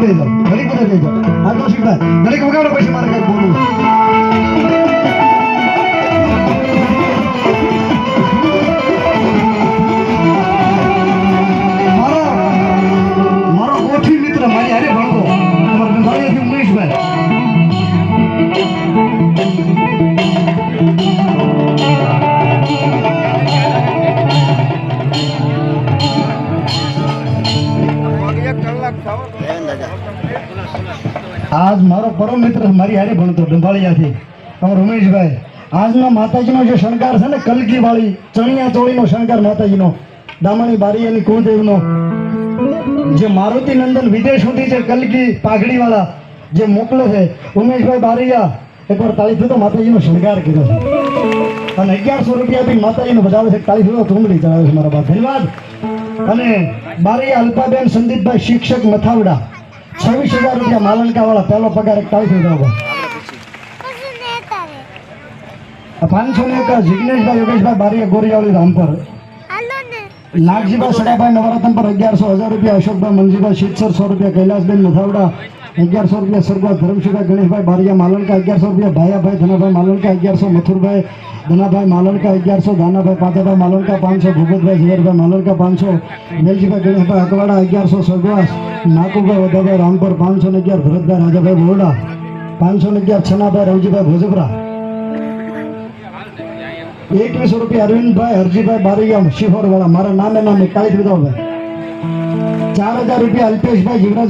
દઈ દો, ઘડીક બધા દઈ દો. હા કૌશિકભાઈ, ઘડીક વગાડો પછી મારે કંઈક બોલવું. મારો ગોઠી મિત્ર મારી હારે ભણતો અમારા ગંધાળિયાથી ઉમેશભાઈ. આજ મારો પરમ મિત્ર મારી હારે ભણતો ડંભાળિયાથી અમારો ઉમેશભાઈ. આજનો માતાજીનો જે શણગાર છે ને, કલગી વાળી ચણિયા ચોળીનો શણગાર માતાજીનો, દામણી બારીયાની કુળદેવનો, જે મારુતિ નંદન વિદેશોથી જે કલગી પાઘડી વાળા જે મોકલે છે ઉમેશભાઈ બારીયા, એકવાર તાળીથી તો માતાજીનો શણગાર કર્યો છે અને 1100 રૂપિયા આપીને માતાજીનો બજાવે છે. તાળીથી તો ચૂંદડી ચડાવે છે મારા બાપ. ધન્યવાદ. અને બારીયા અલ્પાબેન સંદીપભાઈ શિક્ષક મથાવડા 26,000 રૂપિયા માલણકા વાળા, પહેલો પગાર. એક તાળીથી જાવ. 500 ને એક જિગ્નેશભાઈ યોગેશભાઈ બારીયા ગોરિયાવાળી રામપર. નાગજીભાઈ સડાભાઈ નવરત્ન પર 1100 રૂપિયા. અશોકભાઈ મનજીભાઈ શીતસર 100 રૂપિયા. કૈલાસબેન મથાવડા 1100 રૂપિયા. સરગવા ધરમશીભાઈ ગણેશભાઈ બારીયા માલણકા 1100 રૂપિયા. ભાયાભાઈ ધનાભાઈ માલણકા 1100. મથુરભાઈ ધનાભાઈ માલણકા 1100. દાનાભાઈ પાતાભાઈ માલણકા 500. ભૂપતભાઈ ઝવેરભાઈ માલણકા 500. વેલજીભાઈ ગણેશભાઈ અકવાડા 1100. સરગવાસ નાકુભાઈ વદાભાઈ રામપર 511. ભરતભાઈ રાજાભાઈ બોરડા 511. છનાભાઈ રવજીભાઈ ભોજપરા 2100 રૂપિયા. અરવિંદભાઈ હરજીભાઈ બારીયા શિહોર વાળા, મારા નામે કાળી વિધાભાઈ 4000 રૂપિયા. અલ્પેશભાઈ જીવરાજ